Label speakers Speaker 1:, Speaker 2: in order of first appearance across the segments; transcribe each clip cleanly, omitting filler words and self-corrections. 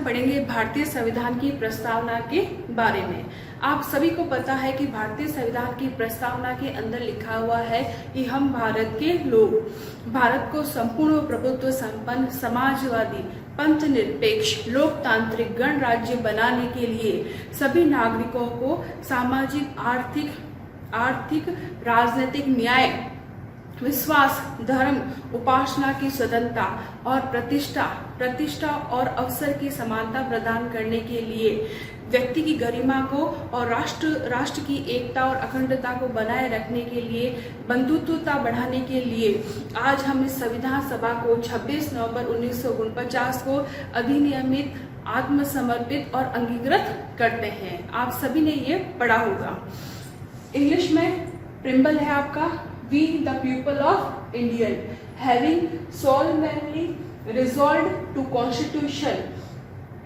Speaker 1: हम पढ़ेंगे भारतीय संविधान की प्रस्तावना के बारे में। आप सभी को पता है कि भारतीय संविधान की प्रस्तावना के अंदर लिखा हुआ है कि हम भारत के लोग भारत को संपूर्ण प्रभुत्व संपन्न समाजवादी पंथ निरपेक्ष लोकतांत्रिक गणराज्य बनाने के लिए सभी नागरिकों को सामाजिक आर्थिक राजनीतिक न्याय विश्वास धर्म उपासना की स्वतंत्रता और प्रतिष्ठा और अवसर की समानता प्रदान करने के लिए व्यक्ति की गरिमा को और राष्ट्र की एकता और अखंडता को बनाए रखने के लिए बंधुत्वता बढ़ाने के लिए आज हम इस संविधान सभा को 26 नवंबर 1949 को अधिनियमित आत्मसमर्पित और अंगीकृत करते हैं। आप सभी ने ये पढ़ा होगा। इंग्लिश में प्रिम्बल है आपका, We the people of India having solemnly resolved to constitution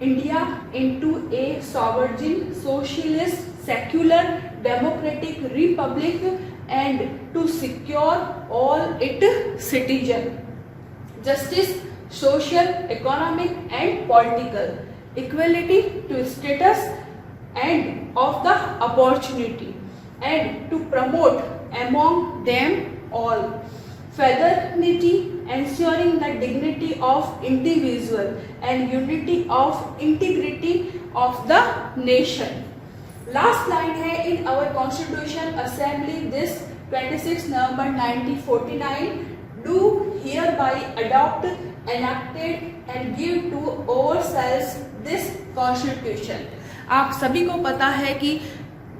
Speaker 1: India into a sovereign socialist secular democratic republic and to secure all its citizens justice social economic and political equality to status and of the opportunity and to promote among them all fraternity, ensuring the dignity of individual and unity of integrity of the nation. Last line है, in our constitution assembly this 26 November 1949 do hereby adopt, enacted and give to ourselves this constitution. आप सभी को पता है कि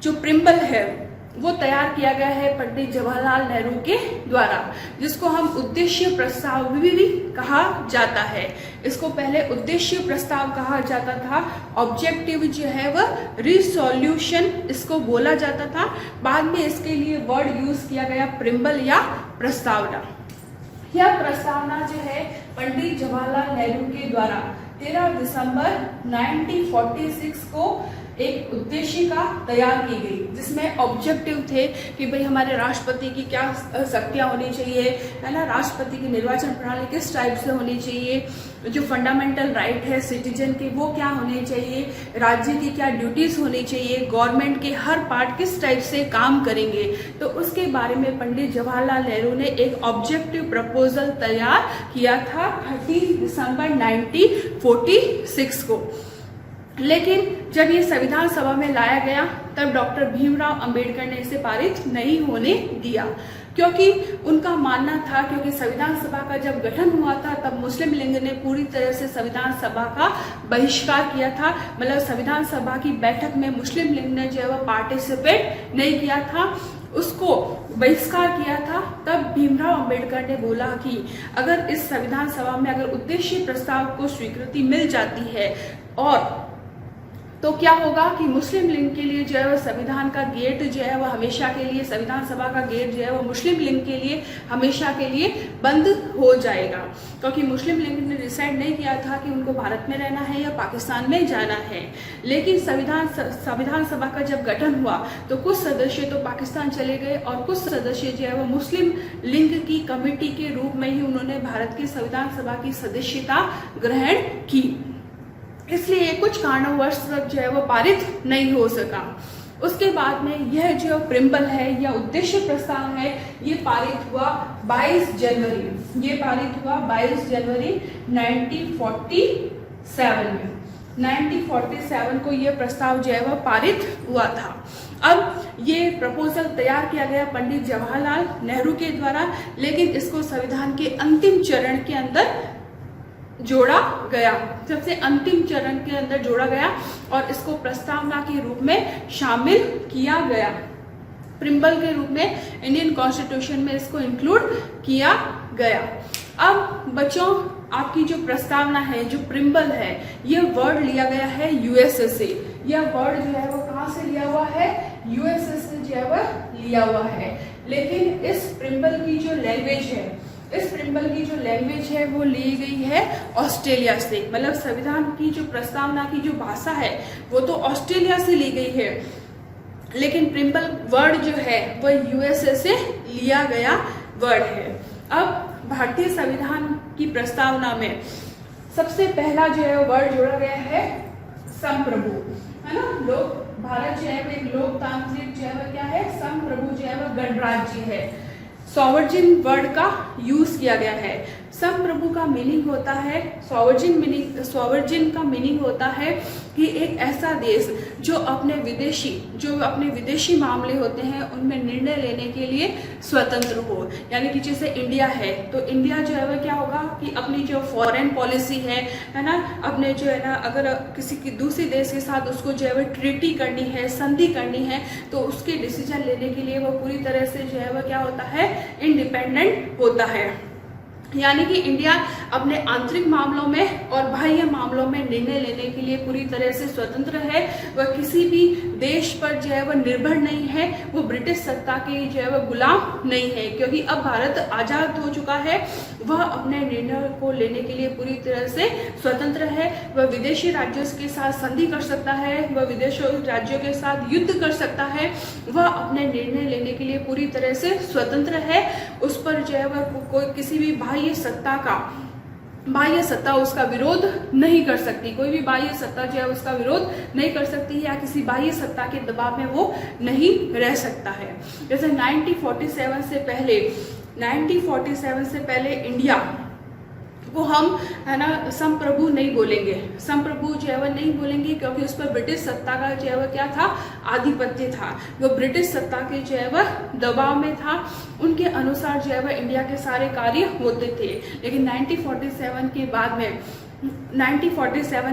Speaker 1: जो preamble है वो तैयार किया गया है पंडित जवाहरलाल नेहरू के द्वारा, जिसको हम उद्देश्य प्रस्ताव भी कहा जाता है। इसको पहले उद्देश्य प्रस्ताव कहा जाता था, ऑब्जेक्टिव जो है वह रिसोल्यूशन इसको बोला जाता था। बाद में इसके लिए वर्ड यूज किया गया प्रिम्बल या प्रस्तावना। यह प्रस्तावना जो है पंडित जवाहरलाल नेहरू के द्वारा 13 दिसंबर 1946 को एक उद्देशिका तैयार की गई, जिसमें ऑब्जेक्टिव थे कि भाई हमारे राष्ट्रपति की क्या शक्तियां होनी चाहिए, है ना, राष्ट्रपति की निर्वाचन प्रणाली किस टाइप से होनी चाहिए, जो फंडामेंटल राइट है सिटीजन के वो क्या होने चाहिए, राज्य की क्या ड्यूटीज होनी चाहिए, गवर्नमेंट के हर पार्ट किस टाइप से काम करेंगे। तो उसके बारे में पंडित जवाहरलाल नेहरू ने एक ऑब्जेक्टिव प्रपोजल तैयार किया था 30 दिसंबर 1946 को। लेकिन जब ये संविधान सभा में लाया गया तब डॉक्टर भीमराव अंबेडकर ने इसे पारित नहीं होने दिया, क्योंकि उनका मानना था क्योंकि संविधान सभा का जब गठन हुआ था तब मुस्लिम लीग ने पूरी तरह से संविधान सभा का बहिष्कार किया था। मतलब संविधान सभा की बैठक में मुस्लिम लीग ने जो है वह पार्टिसिपेट नहीं किया था, उसको बहिष्कार किया था। तब भीमराव अंबेडकर ने बोला कि अगर इस संविधान सभा में अगर उद्देश्य प्रस्ताव को स्वीकृति मिल जाती है और तो क्या होगा कि मुस्लिम लीग के लिए जो है वह संविधान का गेट जो है वह हमेशा के लिए, संविधान सभा का गेट जो है वह मुस्लिम लीग के लिए हमेशा के लिए बंद हो जाएगा, क्योंकि मुस्लिम लीग ने डिसाइड नहीं किया था कि उनको भारत में रहना है या पाकिस्तान में जाना है। लेकिन संविधान सभा का जब गठन हुआ तो कुछ सदस्य तो पाकिस्तान चले गए और कुछ सदस्य जो है वह मुस्लिम लीग की कमेटी के रूप में ही उन्होंने भारत की संविधान सभा की सदस्यता ग्रहण की। इसलिए कुछ कारणवश जो है वो पारित नहीं हो सका। उसके बाद में यह जो प्रिम्बल है या उद्देश्य प्रस्ताव है ये पारित हुआ 22 जनवरी, ये पारित हुआ 22 जनवरी 1947 में। 1947 को यह प्रस्ताव जो है वह पारित हुआ था। अब ये प्रपोजल तैयार किया गया पंडित जवाहरलाल नेहरू के द्वारा, लेकिन इसको संविधान के अंतिम चरण के अंदर जोड़ा गया, सबसे अंतिम चरण के अंदर जोड़ा गया और इसको प्रस्तावना के रूप में शामिल किया गया। प्रिम्बल के रूप में इंडियन कॉन्स्टिट्यूशन में इसको इंक्लूड किया गया। अब बच्चों आपकी जो प्रस्तावना है, जो प्रिम्बल है, यह वर्ड लिया गया है यूएसए से। यह वर्ड जो है वो कहाँ से लिया हुआ है? यूएसए से जो है वह लिया हुआ है। लेकिन इस प्रिम्बल की जो लैंग्वेज है, इस प्रिम्बल की जो लैंग्वेज है वो ली गई है ऑस्ट्रेलिया से। मतलब संविधान की जो प्रस्तावना की जो भाषा है वो तो ऑस्ट्रेलिया से ली गई है, लेकिन प्रिम्बल वर्ड जो है वो यूएसए से लिया गया वर्ड है। अब भारतीय संविधान की प्रस्तावना में सबसे पहला जो है वर्ड जोड़ा गया है संप्रभु, है ना। लोग भारत जो है वो एक लोकतांत्रिक जो है वो क्या है, संप्रभु जो है वो गणराज्य है। सॉवरजिन वर्ड का यूज किया गया है। संप्रभु का मीनिंग होता है, सॉवरजिन का मीनिंग होता है कि एक ऐसा देश जो अपने विदेशी मामले होते हैं उनमें निर्णय लेने के लिए स्वतंत्र हो। यानी कि जैसे इंडिया है तो इंडिया जो है वह क्या होगा कि अपनी जो फॉरेन पॉलिसी है ना, अपने जो है ना, अगर किसी की दूसरे देश के साथ उसको जो है वह ट्रीटी करनी है, संधि करनी है, तो उसके डिसीजन लेने के लिए वो पूरी तरह से जो है वह क्या होता है, इंडिपेंडेंट होता है। यानी कि इंडिया अपने आंतरिक मामलों में और बाह्य मामलों में निर्णय लेने के लिए पूरी तरह से स्वतंत्र है। वह किसी भी देश पर जो है वह निर्भर नहीं है, वो ब्रिटिश सत्ता के जो है वह गुलाम नहीं है, क्योंकि अब भारत आजाद हो चुका है। वह अपने निर्णय को लेने के लिए पूरी तरह से स्वतंत्र है। वह विदेशी राज्यों के साथ संधि कर सकता है, वह विदेशी राज्यों के साथ युद्ध कर सकता है। वह अपने निर्णय लेने के लिए पूरी तरह से स्वतंत्र है। उस पर जो है वह कोई किसी भी बाह्य सत्ता उसका विरोध नहीं कर सकती। कोई भी बाह्य सत्ता जो है उसका विरोध नहीं कर सकती या किसी बाह्य सत्ता के दबाव में वो नहीं रह सकता है। जैसे 1947 से पहले इंडिया को हम, है ना, संप्रभु नहीं बोलेंगे, संप्रभु जो है वह नहीं बोलेंगे, क्योंकि उस पर ब्रिटिश सत्ता का जो है वह क्या था, आधिपत्य था। वो ब्रिटिश सत्ता के जो है वह दबाव में था, उनके अनुसार जो है वह इंडिया के सारे कार्य होते थे। लेकिन 1947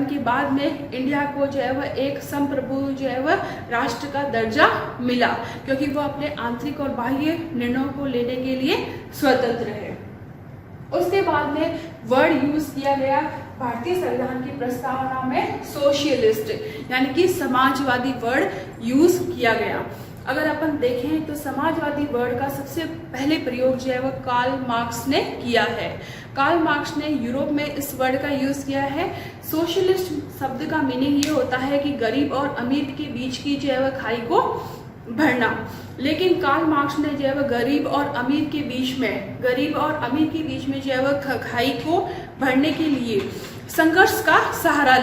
Speaker 1: के बाद में इंडिया को जो है वह एक संप्रभु जो है वह राष्ट्र का दर्जा मिला, क्योंकि वह अपने आंतरिक और बाह्य निर्णयों को लेने के लिए स्वतंत्र है। उसके बाद में वर्ड यूज किया गया भारतीय संविधान की प्रस्तावना में सोशलिस्ट, यानी कि समाजवादी वर्ड यूज किया गया। अगर अपन देखें तो समाजवादी वर्ड का सबसे पहले प्रयोग जो है वह कार्ल मार्क्स ने किया है। कार्ल मार्क्स ने यूरोप में इस वर्ड का यूज किया है। सोशलिस्ट शब्द का मीनिंग ये होता है कि गरीब और अमीर के बीच की जो है वह खाई को भरना। लेकिन कार्ल मार्क्स ने जो है वह गरीब और अमीर के बीच में जो है वह खाई को भरने के लिए संघर्ष का सहारा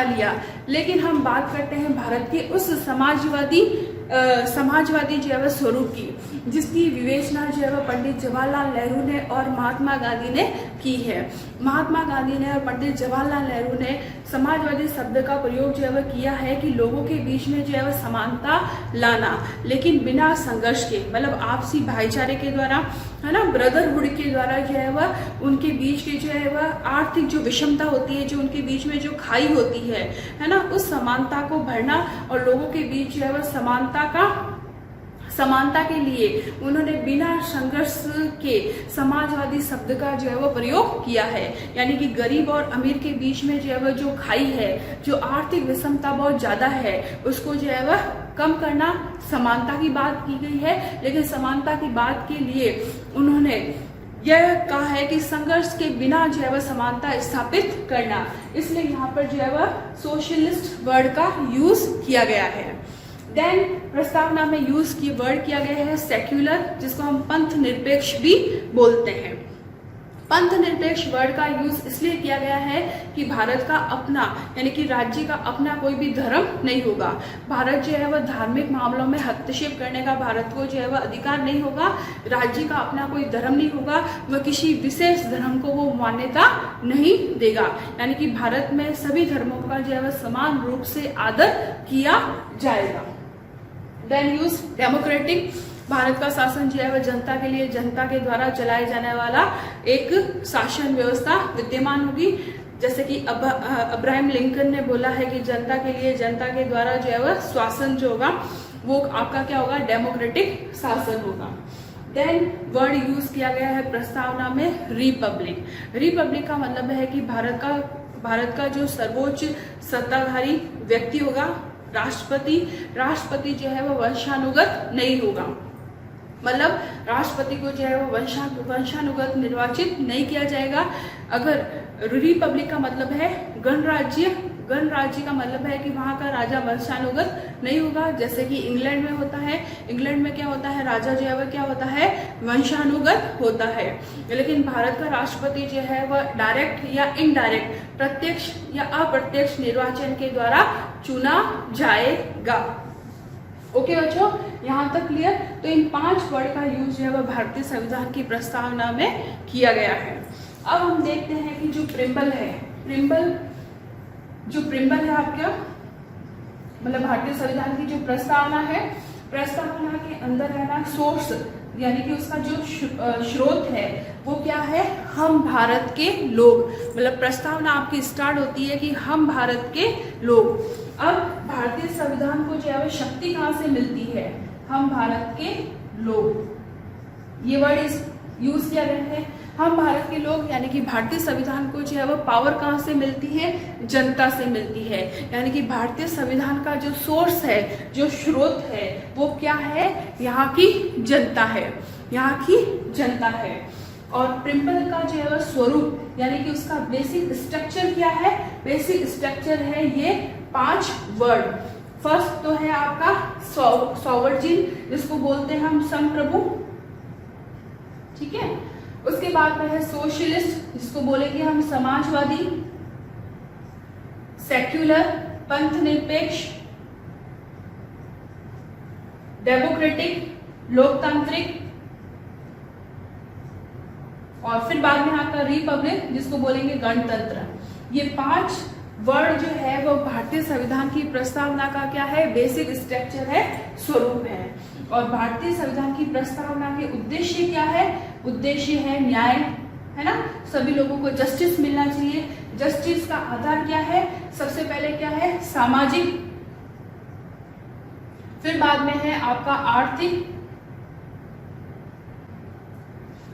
Speaker 1: लिया। लेकिन हम बात करते हैं भारत के उस समाजवादी जो है वह स्वरूप की, जिसकी विवेचना जो है वह पंडित जवाहरलाल नेहरू ने और महात्मा गांधी ने की है। महात्मा गांधी ने और पंडित जवाहरलाल नेहरू ने समाजवादी शब्द का प्रयोग जो है वह किया है कि लोगों के बीच में जो है वह समानता लाना, लेकिन बिना संघर्ष के, मतलब आपसी भाईचारे के द्वारा, है ना, ब्रदरहुड के द्वारा जो है वह उनके बीच के जो है वह आर्थिक जो विषमता होती है, जो उनके बीच में जो खाई होती है ना, उस समानता को भरना और लोगों के बीच जो है वह समानता के लिए उन्होंने बिना संघर्ष के समाजवादी शब्द का जो है वो प्रयोग किया है। यानी कि गरीब और अमीर के बीच में जो है वह जो खाई है, जो आर्थिक विषमता बहुत ज्यादा है, उसको जो है वह कम करना, समानता की बात की गई है। लेकिन समानता की बात के लिए उन्होंने यह कहा है कि संघर्ष के बिना जो है वह समानता स्थापित करना, इसलिए यहाँ पर जो है वह सोशलिस्ट वर्ड का यूज किया गया है। देन प्रस्तावना में यूज की वर्ड किया गया है सेक्युलर, जिसको हम पंथ निरपेक्ष भी बोलते हैं। पंथ निरपेक्ष वर्ड का यूज इसलिए किया गया है कि भारत का अपना, यानी कि राज्य का अपना कोई भी धर्म नहीं होगा। भारत जो है वह धार्मिक मामलों में हस्तक्षेप करने का भारत को जो है वह अधिकार नहीं होगा। राज्य का अपना कोई धर्म नहीं होगा, वह किसी विशेष धर्म को वो मान्यता नहीं देगा। यानी कि भारत में सभी धर्मों का जो है वह समान रूप से आदर किया जाएगा। देन यूज डेमोक्रेटिक, भारत का शासन जो है वह जनता के लिए, जनता के द्वारा चलाए जाने वाला एक शासन व्यवस्था विद्यमान होगी। जैसे कि अब्राहम लिंकन ने बोला है कि जनता के लिए, जनता के द्वारा जो है वह शासन जो होगा वो आपका क्या होगा, डेमोक्रेटिक शासन होगा। देन वर्ड यूज किया गया है प्रस्तावना में रिपब्लिक। रिपब्लिक का मतलब है कि भारत का जो सर्वोच्च सत्ताधारी व्यक्ति होगा, राष्ट्रपति जो है वह वंशानुगत नहीं होगा। मतलब राष्ट्रपति को जो है वो वंशानुगत निर्वाचित नहीं किया जाएगा। अगर रिपब्लिक का मतलब है गणराज्य का मतलब है कि वहाँ का राजा वंशानुगत नहीं होगा, जैसे कि इंग्लैंड में होता है। इंग्लैंड में क्या होता है, राजा जो है वह क्या होता है, वंशानुगत होता है। लेकिन भारत का राष्ट्रपति जो है वह डायरेक्ट या इनडायरेक्ट, प्रत्यक्ष या अप्रत्यक्ष निर्वाचन के द्वारा चुना जाएगा। ओके बच्चों, यहाँ तक क्लियर। तो इन 5 वर्ड का यूज जो है वह भारतीय संविधान की प्रस्तावना में किया गया है। अब हम देखते हैं कि जो प्रिम्बल है, जो प्रिम्बल है आपका मतलब भारतीय संविधान की जो प्रस्तावना है, प्रस्तावना के अंदर है ना सोर्स, यानी कि उसका जो स्रोत है वो क्या है, हम भारत के लोग। मतलब प्रस्तावना आपकी स्टार्ट होती है कि हम भारत के लोग। अब भारतीय संविधान को जो है शक्ति कहाँ से मिलती है, हम भारत के लोग, ये वर्ड यूज किया गया है। हम भारत के लोग यानी कि भारतीय संविधान को जो है वो पावर कहाँ से मिलती है, जनता से मिलती है। यानी कि भारतीय संविधान का जो सोर्स है, जो स्रोत है वो क्या है, यहाँ की जनता है, यहाँ की जनता है। और प्रिम्बल का जो है वो स्वरूप यानी कि उसका बेसिक स्ट्रक्चर क्या है, बेसिक स्ट्रक्चर है ये 5 वर्ड। फर्स्ट तो है आपका सॉवरजिन, जिसको बोलते हैं हम संप्रभु, ठीक है। उसके बाद में है सोशलिस्ट, जिसको बोलेंगे हम समाजवादी, सेक्युलर पंथनिरपेक्ष, डेमोक्रेटिक लोकतांत्रिक, और फिर बाद में आपका रिपब्लिक, जिसको बोलेंगे गणतंत्र। ये 5 वर्ड जो है वो भारतीय संविधान की प्रस्तावना का क्या है, बेसिक स्ट्रक्चर है, स्वरूप है। और भारतीय संविधान की प्रस्तावना के उद्देश्य क्या है, उद्देश्य है न्याय, है ना, सभी लोगों को जस्टिस मिलना चाहिए। जस्टिस का आधार क्या है, सबसे पहले क्या है, सामाजिक, फिर बाद में है आपका आर्थिक,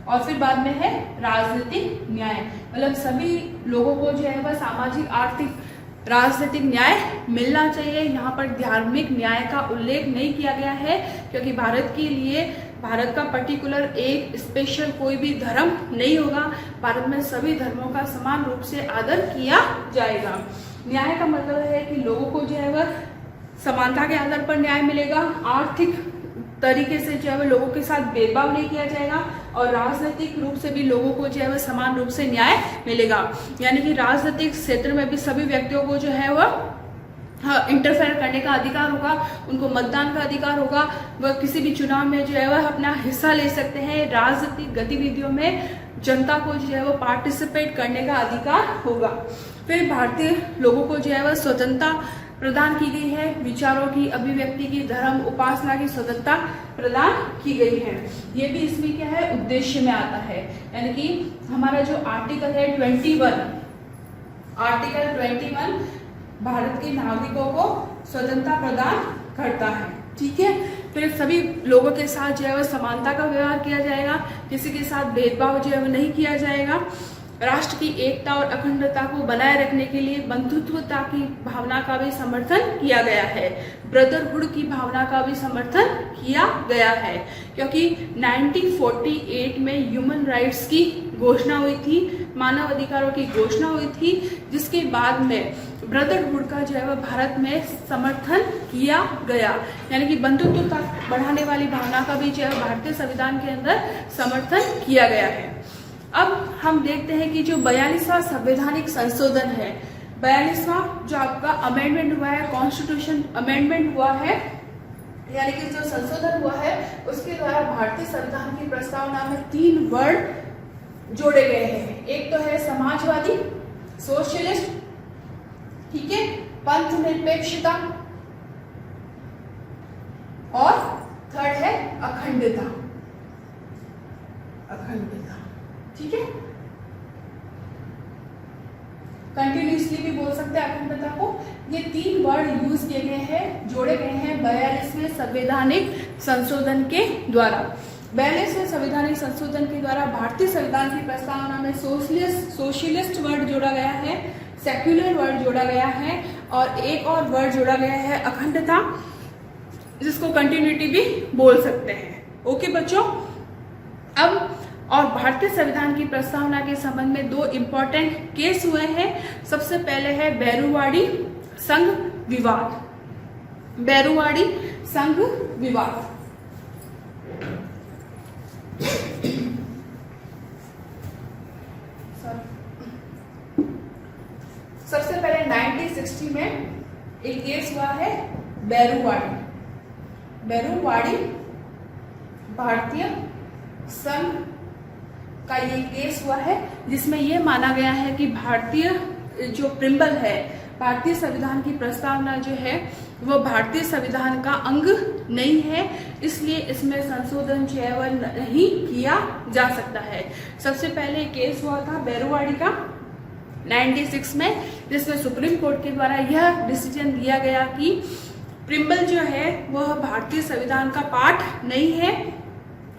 Speaker 1: और फिर बाद में है राजनीतिक न्याय। मतलब सभी लोगों को जो है वह सामाजिक, आर्थिक, राजनीतिक न्याय मिलना चाहिए। यहाँ पर धार्मिक न्याय का उल्लेख नहीं किया गया है, क्योंकि भारत के लिए, भारत का पर्टिकुलर एक स्पेशल कोई भी धर्म नहीं होगा। भारत में सभी धर्मों का समान रूप से आदर किया जाएगा। न्याय का मतलब है कि लोगों को जो है वह समानता के आधार पर न्याय मिलेगा, आर्थिक तरीके से जो है लोगों के साथ भेदभाव नहीं किया जाएगा, और राजनीतिक रूप से भी लोगों को जो है वह समान रूप से न्याय मिलेगा। यानी कि राजनीतिक क्षेत्र में भी सभी व्यक्तियों को जो है वह इंटरफेयर करने का अधिकार होगा, उनको मतदान का अधिकार होगा, वह किसी भी चुनाव में जो है वह अपना हिस्सा ले सकते हैं। राजनीतिक गतिविधियों में जनता को जो है वो पार्टिसिपेट करने का अधिकार होगा। फिर भारतीय लोगों को जो है वह स्वतंत्रता प्रदान की गई है, विचारों की अभिव्यक्ति की, धर्म उपासना की स्वतंत्रता प्रदान की गई है। ये भी इसमें क्या है, उद्देश्य में आता है। यानी कि हमारा जो आर्टिकल है 21, आर्टिकल 21 भारत के नागरिकों को स्वतंत्रता प्रदान करता है, ठीक है। फिर सभी लोगों के साथ जो है वह समानता का व्यवहार किया जाएगा, किसी के साथ भेदभाव जो है वह नहीं किया जाएगा। राष्ट्र की एकता और अखंडता को बनाए रखने के लिए बंधुत्वता की भावना का भी समर्थन किया गया है, ब्रदरहुड की भावना का भी समर्थन किया गया है। क्योंकि 1948 में ह्यूमन राइट्स की घोषणा हुई थी, मानव अधिकारों की घोषणा हुई थी, जिसके बाद में ब्रदरहुड का जो है वह भारत में समर्थन किया गया। यानी कि बंधुत्वता बढ़ाने वाली भावना का भी जो है भारतीय संविधान के अंदर समर्थन किया गया है। अब हम देखते हैं कि जो 42वां संवैधानिक संशोधन है, 42वां जो आपका अमेंडमेंट हुआ है, कॉन्स्टिट्यूशन अमेंडमेंट हुआ है, यानी कि जो संशोधन हुआ है उसके द्वारा भारतीय संविधान की प्रस्तावना में 3 वर्ड जोड़े गए हैं। एक तो है समाजवादी, सोशलिस्ट, ठीक है, पंथ निरपेक्षता, और थर्ड है अखंडता, अखंडता, ठीक है। कंटिन्यूसली भी बोल सकते हैं अखंडता को। ये 3 वर्ड यूज किए गए हैं, जोड़े गए हैं 42वें संवैधानिक संशोधन के द्वारा। 42वें संवैधानिक संशोधन के द्वारा भारतीय संविधान की प्रस्तावना में सोशलिस्ट वर्ड जोड़ा गया है, सेक्युलर वर्ड जोड़ा गया है, और एक और वर्ड जोड़ा गया है अखंडता, जिसको कंटिन्यूटी भी बोल सकते हैं। ओके बच्चों, अब और भारतीय संविधान की प्रस्तावना के संबंध में 2 इम्पोर्टेंट केस हुए हैं। सबसे पहले है बेरुवाड़ी संघ विवाद। बेरुवाड़ी संघ विवाद। सबसे पहले 1960 में एक केस हुआ है बेरुवाड़ी। बेरुवाड़ी भारतीय संघ का ये केस हुआ है, जिसमें ये माना गया है कि भारतीय जो प्रिम्बल है, भारतीय संविधान की प्रस्तावना जो है वो भारतीय संविधान का अंग नहीं है, इसलिए इसमें संशोधन चयन नहीं किया जा सकता है। सबसे पहले केस हुआ था बेरुवाड़ी का 96 में, जिसमें सुप्रीम कोर्ट के द्वारा यह डिसीजन दिया गया कि प्रिम्बल जो है वह भारतीय संविधान का पार्ट नहीं है,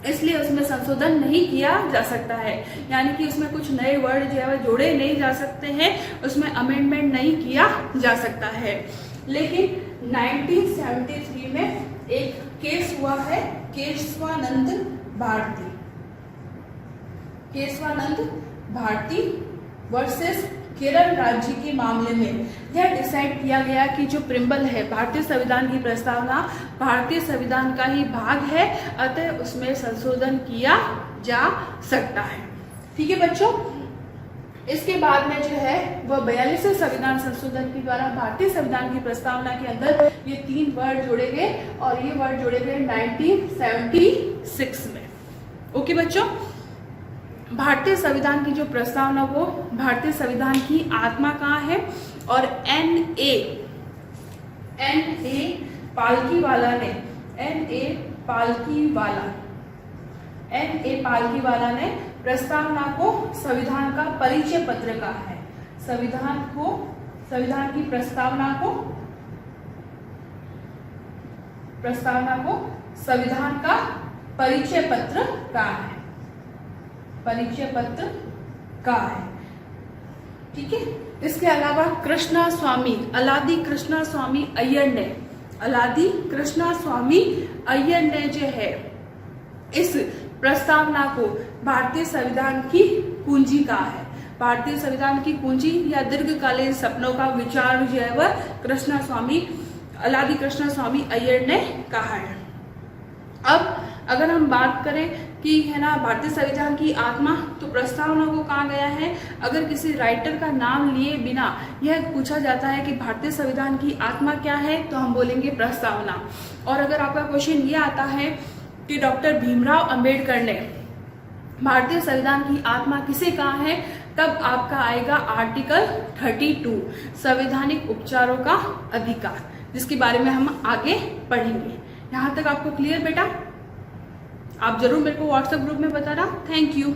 Speaker 1: इसलिए उसमें संशोधन नहीं किया जा सकता है। यानी कि उसमें कुछ नए वर्ड जो है वह जोड़े नहीं जा सकते हैं, उसमें अमेंडमेंट नहीं किया जा सकता है। लेकिन 1973 में एक केस हुआ है केशवानंद भारती। केशवानंद भारती वर्सेस केरल राज्य के मामले में यह डिसाइड किया गया कि जो प्रिम्बल है, भारतीय संविधान की प्रस्तावना भारतीय संविधान का ही भाग है, अतः उसमें संशोधन किया जा सकता है। ठीक है बच्चों, इसके बाद में जो है वह 42वें संविधान संशोधन के द्वारा भारतीय संविधान की प्रस्तावना के अंदर ये 3 वर्ड जोड़े गए और ये वर्ड जोड़े गए 1976 में। ओके बच्चों, भारतीय संविधान की जो प्रस्तावना वो भारतीय संविधान की आत्मा कहाँ है, और एन.ए. पालकीवाला ने प्रस्तावना को संविधान का परिचय पत्र कहा है। संविधान की प्रस्तावना को संविधान का परिचय पत्र कहा है। परिचय पत्र का है। ठीक है, इसके अलावा अलादी कृष्णा स्वामी अय्यर ने जो है इस प्रस्तावना को भारतीय संविधान की कुंजी कहा है। भारतीय संविधान की कुंजी या दीर्घकालीन सपनों का विचार जो है वह अलादी कृष्णा स्वामी अय्यर ने कहा है। अब अगर हम बात करें कि है ना भारतीय संविधान की आत्मा, तो प्रस्तावना को कहा गया है। अगर किसी राइटर का नाम लिए बिना यह पूछा जाता है कि भारतीय संविधान की आत्मा क्या है, तो हम बोलेंगे प्रस्तावना। और अगर आपका क्वेश्चन ये आता है कि डॉक्टर भीमराव अंबेडकर ने भारतीय संविधान की आत्मा किसे कहा है, तब आपका आएगा आर्टिकल 32 संवैधानिक उपचारों का अधिकार, जिसके बारे में हम आगे पढ़ेंगे। यहाँ तक आपको क्लियर बेटा? आप जरूर मेरे को व्हाट्सएप ग्रुप में बताना। Thank you.